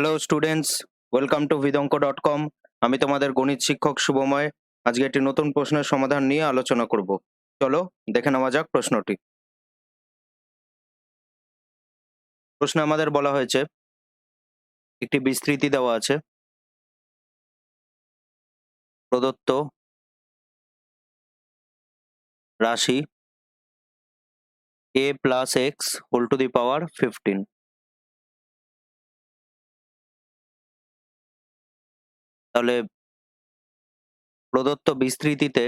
Hello students, welcome to vidonko.com। আমি তোমাদের গণিত শিক্ষক শুভময়। আজকে একটি নতুন প্রশ্নের সমাধান নিয়ে আলোচনা করব। চলো দেখে নেওয়া যাক প্রশ্নটি। প্রশ্নে আমাদের বলা হয়েছে একটি বিস্তৃতি দেওয়া আছে। প্রদত্ত রাশি a plus x whole to the power 15। তাহলে প্রদত্ত বিস্তৃতিতে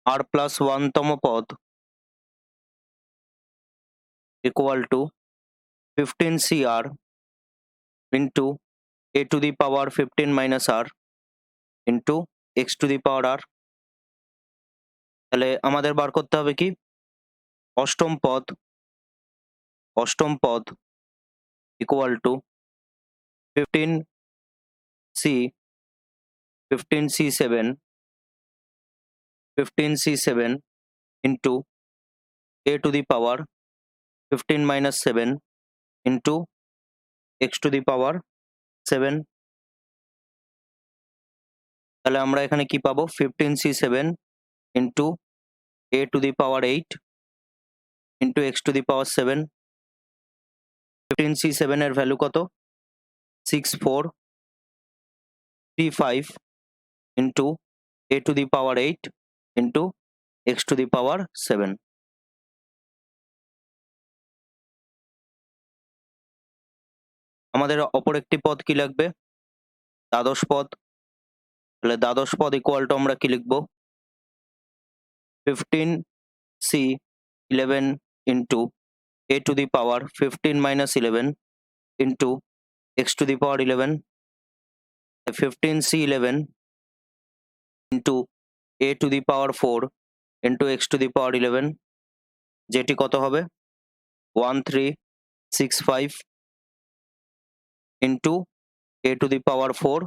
r প্লাস 1তম পদ equal to 15cr into a to the power 15 minus r into x to the power r। তাহলে আমাদের বার করতে হবে কি অষ্টম পদ equal to 15c7 into a to the power 15 minus 7 into x to the power 7। তাহলে আমরা এখানে কি পাবো 15c7 into a to the power 8 into x to the power 7। 15c7 এর ভ্যালু কত 6435 into a to the power 8 into x to the power 7। আমাদের অপর একটি পদ কি লাগবে দ্বাদশ পদ। তাহলে দ্বাদশ পদ ইকুয়াল টু আমরা কি লিখবো 15c11 into a to the power 15 minus 11 into x to the power 11। 15c11 into a to the power 4 into x to the power 11, যেটি কত হবে 1365 into a to the power 4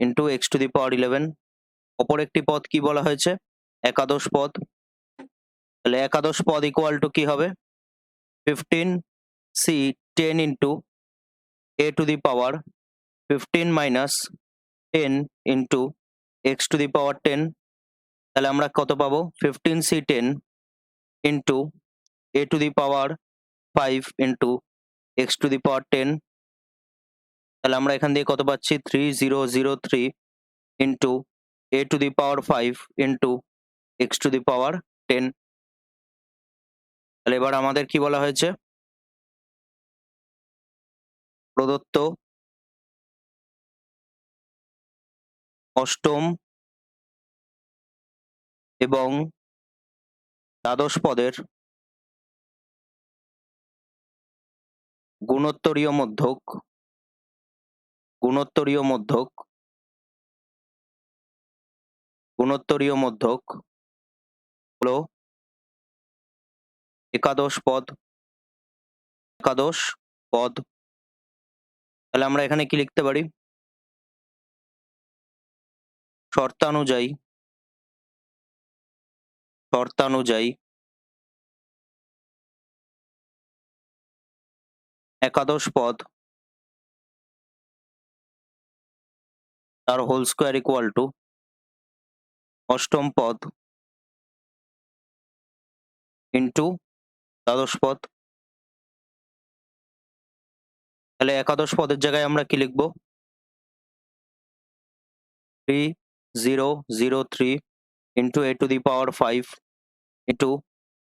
into x to the power 11। অপর একটি পদ কি বলা হয়েছে একাদশ পদ। তাহলে একাদশ পদ ইকুয়াল টু কি হবে 15c10 into a to the power 15 minus 10 into x to the power 10। তাহলে আমরা কত পাবো 15c10 into a to the power 5 into x to the power 10। তাহলে আমরা এখান দিয়ে কত পাচ্ছি 3003 into a to the power 5 into x to the power 10। তাহলে এবার আমাদের কি বলা হয়েছে প্রদত্ত অষ্টম এবং দ্বাদশ পদের গুণোত্তরীয় মধ্যক হলো একাদশ পদ। তাহলে আমরা এখানে কি লিখতে পারি শর্তানুযায়ী একাদশ পদ তার হোল স্কোয়ার ইকুয়াল টু অষ্টম পদ ইন্টু দ্বাদশ পদ। তাহলে একাদশ পদের জায়গায় আমরা কি লিখবো 3003 into a to the power 5 into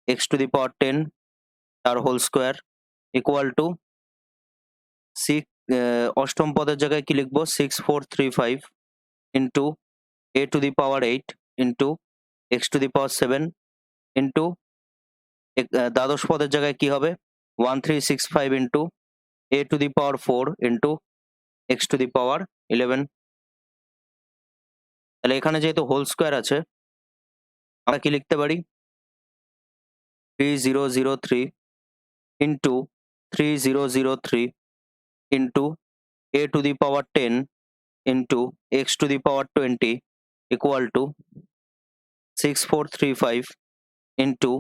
x to the power 10 তার হোল স্কোয়ার ইকুয়াল টু অষ্টম পদের জায়গায় কি লিখবো 6435 into a to the power 8 into x to the power 7 into দ্বাদশ পদের জায়গায় কি হবে 1365 into a to the power 4 into x to the power 11। তাহলে এখানে যেহেতু হোল স্কোয়ার আছে আমরা কি লিখতে পারি 3003 into 3003 into a to the power 10 into x to the power 20 equal to 6435 into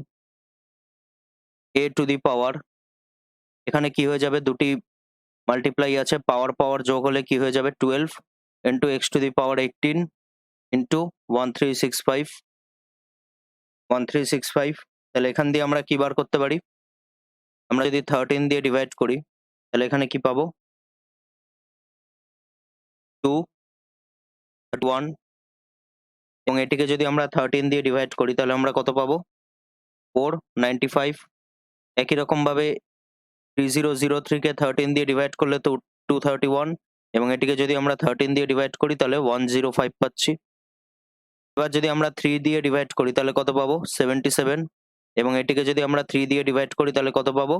a to the power, এখানে কি হয়ে যাবে, দুটি মাল্টিপ্লাই আছে, পাওয়ার পাওয়ার যোগ হলে কি হয়ে যাবে 12 into x two the power 18 into 1365। তাহলে এখান দিয়ে আমরা কি বার করতে পারি, আমরা যদি 13 দিয়ে ডিভাইড করি তাহলে এখানে কি পাবো 231, এবং এটিকে যদি আমরা 13 দিয়ে ডিভাইড করি তাহলে আমরা কত পাবো 495। একই রকম ভাবে 3003 কে 13 দিয়ে ডিভাইড করলে তো 231, এবং এটিকে যদি আমরা 13 দিয়ে ডিভাইড করি তাহলে 105 পাচ্ছি। এবার যদি আমরা 3 দিয়ে ডিভাইড করি তাহলে কত পাবো 77, এবং এটিকে যদি আমরা 3 দিয়ে ডিভাইড করি তাহলে কত পাবো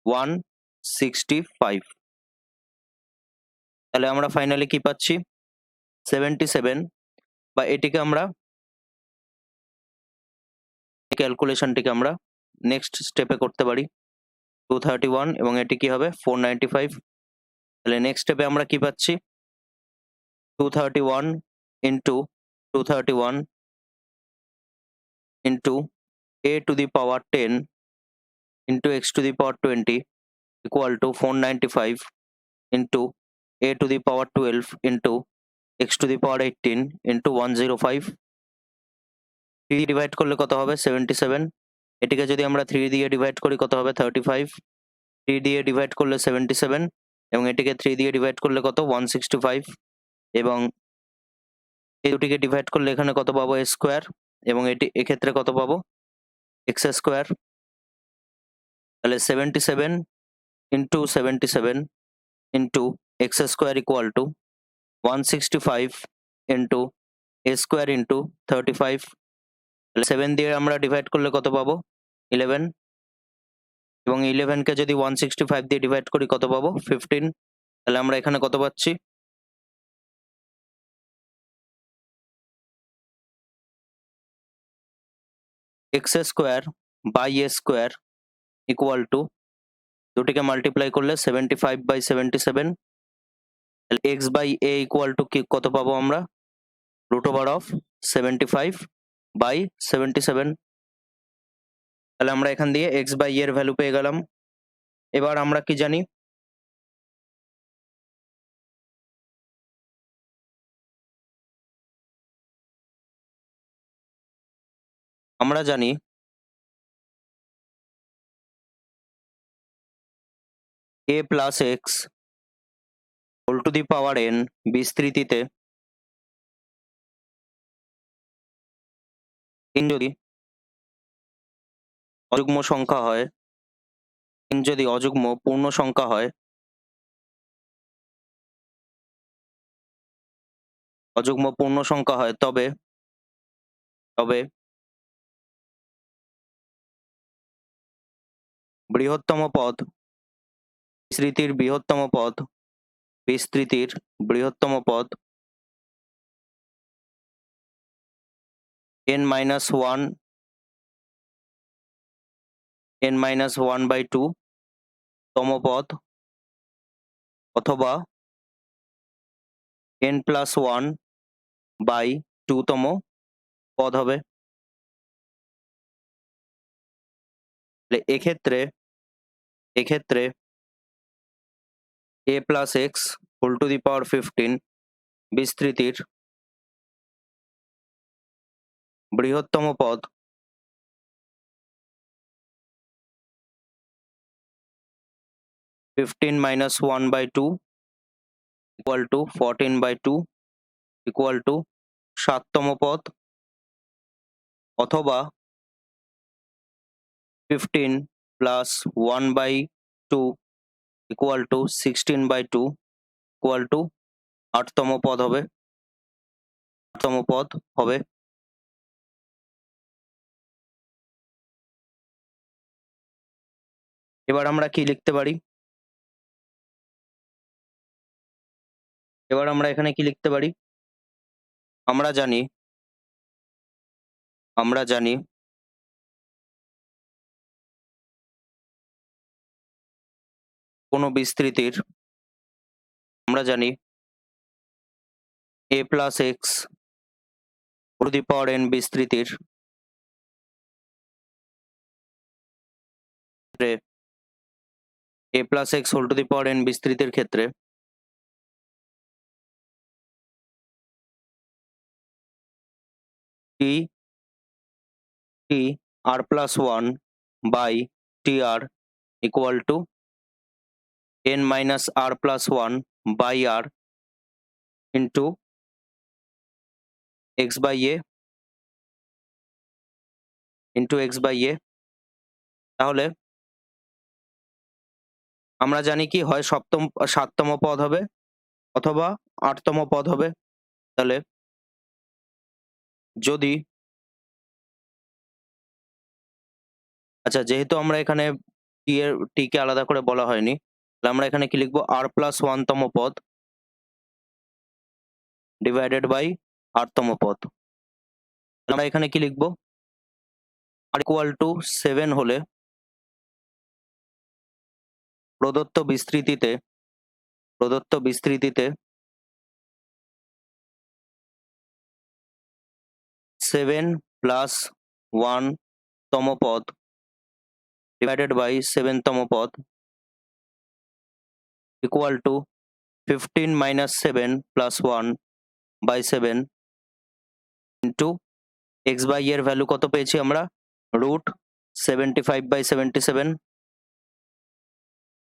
165। তাহলে আমরা ফাইনালি কি পাচ্ছি 77, বা এটিকে আমরা ক্যালকুলেশনটিকে আমরা নেক্সট স্টেপে করতে পারি 231 এবং এটি কি হবে 495। তাহলে নেক্সট স্টেপে আমরা কি পাচ্ছি 231 into 231 into a to the power 10 into x to the power 20 equal two 495 into a to the power 12 into x to the power 18 into 105। 3 divide করলে কত হবে 77, এটিকে যদি আমরা 3 দিয়ে ডিভাইড করি কত হবে 35, 3 দিয়ে ডিভাইড করলে 77, এবং এটিকে 3 দিয়ে ডিভাইড করলে কত 165, এবং এই দুটিকে ডিভাইড করলে এখানে কত পাবো a স্কোয়ার, এবং এটি এক্ষেত্রে কত পাবো x স্কোয়ার। তাহলে 77 into 77 into x square equal two 165 into a square into 35। তাহলে 7 দিয়ে আমরা ডিভাইড করলে কত পাবো 11, এবং 11 কে যদি 165 দিয়ে ডিভাইড করি কত পাবো 15। তাহলে আমরা এখানে কত পাচ্ছি x square by a square equal to, দুটিকে মাল্টিপ্লাই করলে 75/77। তাহলে x by a equal to কি কত পাবো আমরা √75/77। তাহলে আমরা এখান দিয়ে x বাই a এর ভ্যালু পেয়ে গেলাম। এবার আমরা কি জানি, আমরা জানি a plus x whole to the power n বিস্তৃতিতে n যদি অযুগ্ম সংখ্যা হয়, n যদি অযুগ্ম পূর্ণ সংখ্যা হয়, অযুগ্ম পূর্ণ সংখ্যা হয় তবে তবে বৃহত্তম পদ বিস্তৃতির বৃহত্তম পদ n-1/2 তম পদ, অথবা n+1/2 তম পদ হবে। এক্ষেত্রে a plus x whole to the power 15 বিস্তৃতির বৃহত্তম পদ 15-1/2 ইকুয়াল টু 14/2 ইকুয়াল টু 7তম পদ, অথবা 15+1/2 ইকুয়াল টু 16/2 ইকুয়াল টু 8তম পদ হবে। এবার আমরা কি লিখতে পারি, এবার আমরা এখানে কি লিখতে পারি, আমরা জানি কোনো বিস্তৃতির, আমরা জানি a plus x two the power n বিস্তৃতির a plus x whole to the power n বিস্তৃতির ক্ষেত্রে t r plus 1 by tr equal to n minus r plus 1 by r into x by a into x by a। তাহলে আমরা জানি কি হয় সাততম পদ হবে অথবা আটতম পদ হবে। তাহলে যদি আচ্ছা, যেহেতু আমরা এখানে টি কে আলাদা করে বলা হয়নি, তাহলে আমরা এখানে কি লিখবো, আর প্লাস 1 তম পদ ডিভাইডেড বাই 8 তম পদ। আমরা এখানে কি লিখবো, আর ইকুয়াল টু 7 হলে প্রদত্ত বিস্তৃতিতে 7 প্লাস 1 তম পদ ডিভাইডেড বাই 7 তম পদ equal to 15 minus 7 plus 1 by 7 into X by এর ভ্যালু কত পেয়েছি আমরা, রুট 75/77।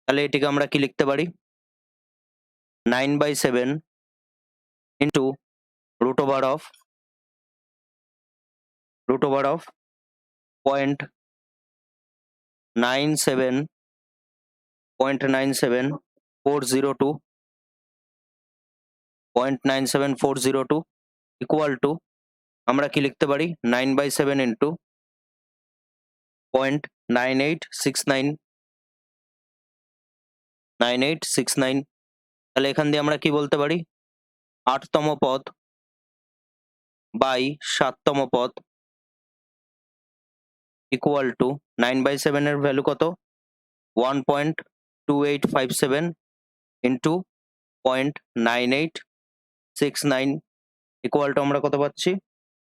তাহলে এটিকে আমরা কি লিখতে পারি, 9/7 into root over of 0.97402 equal to আমরা কি লিখতে পারি, 9/7 ইন্টু 0.9869। তাহলে এখান দিয়ে আমরা কি বলতে পারি, 8তম পদ বাই 7তম পদ ইকুয়াল টু 9/7 এর ভ্যালু কত, 1.2857 ইন্টু 0.9869 ইকুয়াল টু আমরা কত পাচ্ছি,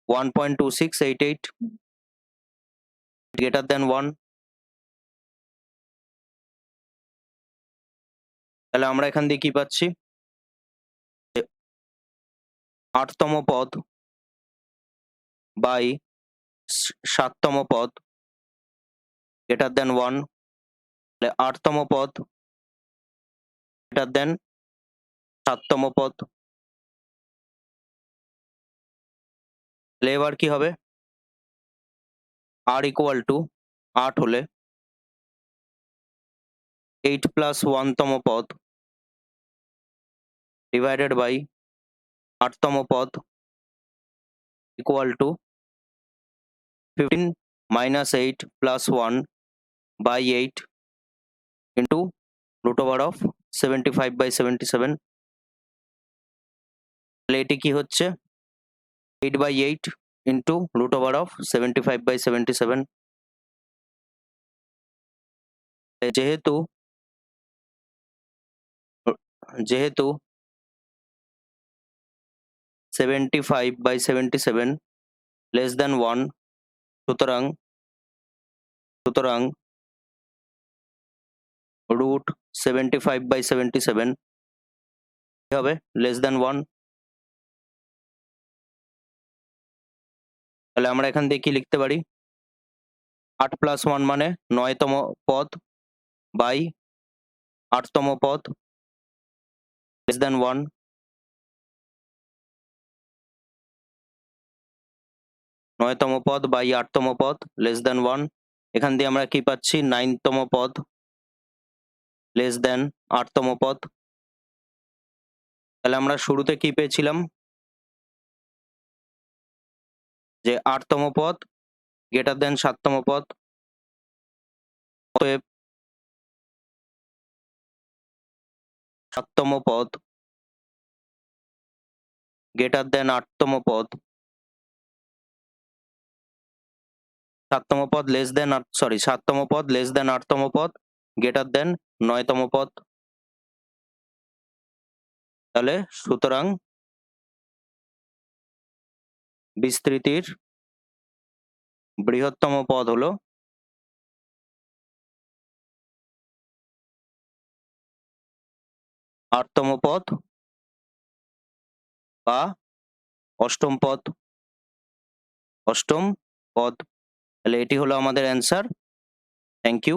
1.2688 গ্রেটার দেন 1। তাহলে আমরা এখান দিয়ে কি পাচ্ছি, 8তম পদ বাই 7তম পদ গ্রেটার দেন 1। তাহলে 8তম পদ গ্রেটার দেন 7তম পদ। তাহলে এবার কি হবে, আর ইকুয়াল টু 8 হলে 8 প্লাস 1 তম পদ ডিভাইডেড বাই 8তম পদ equal to 15 minus 8 plus 1 by 8 into root over of 75/77। তাহলে এটি কি হচ্ছে, 8/8 ইন্টু রুট ওভার অফ 75/77। যেহেতু যেহেতু 75/77 লেস দেন 1, সুতরাং রুট 75/77 কি হবে, লেস দেন 1। তাহলে আমরা এখান থেকে কি লিখতে পারি, 8 প্লাস 1 মানে 9তম পদ বাই 8তম পদ লেস দেন 1। 9তম পদ বাই 8তম পদ লেস দেন 1। এখান দিয়ে আমরা কি পাচ্ছি, 9তম পদ লেস দেন 8তম পদ। তাহলে আমরা শুরুতে কি পেয়েছিলাম, যে 8তম পদ গ্রেটার দেন 7তম পদ। অতএব 7তম পদ গ্রেটার দেন 8তম পদ, 7তম পদ লেস দেন 7তম পদ লেস দেন 8তম পদ গ্রেটার দেন 9তম পদ। তাহলে সুতরাং বিস্তৃতির বৃহত্তম পদ হলো 8তম পদ বা অষ্টম পদ। অষ্টম পদ। তাহলে এটি হলো আমাদের অ্যান্সার। Thank you.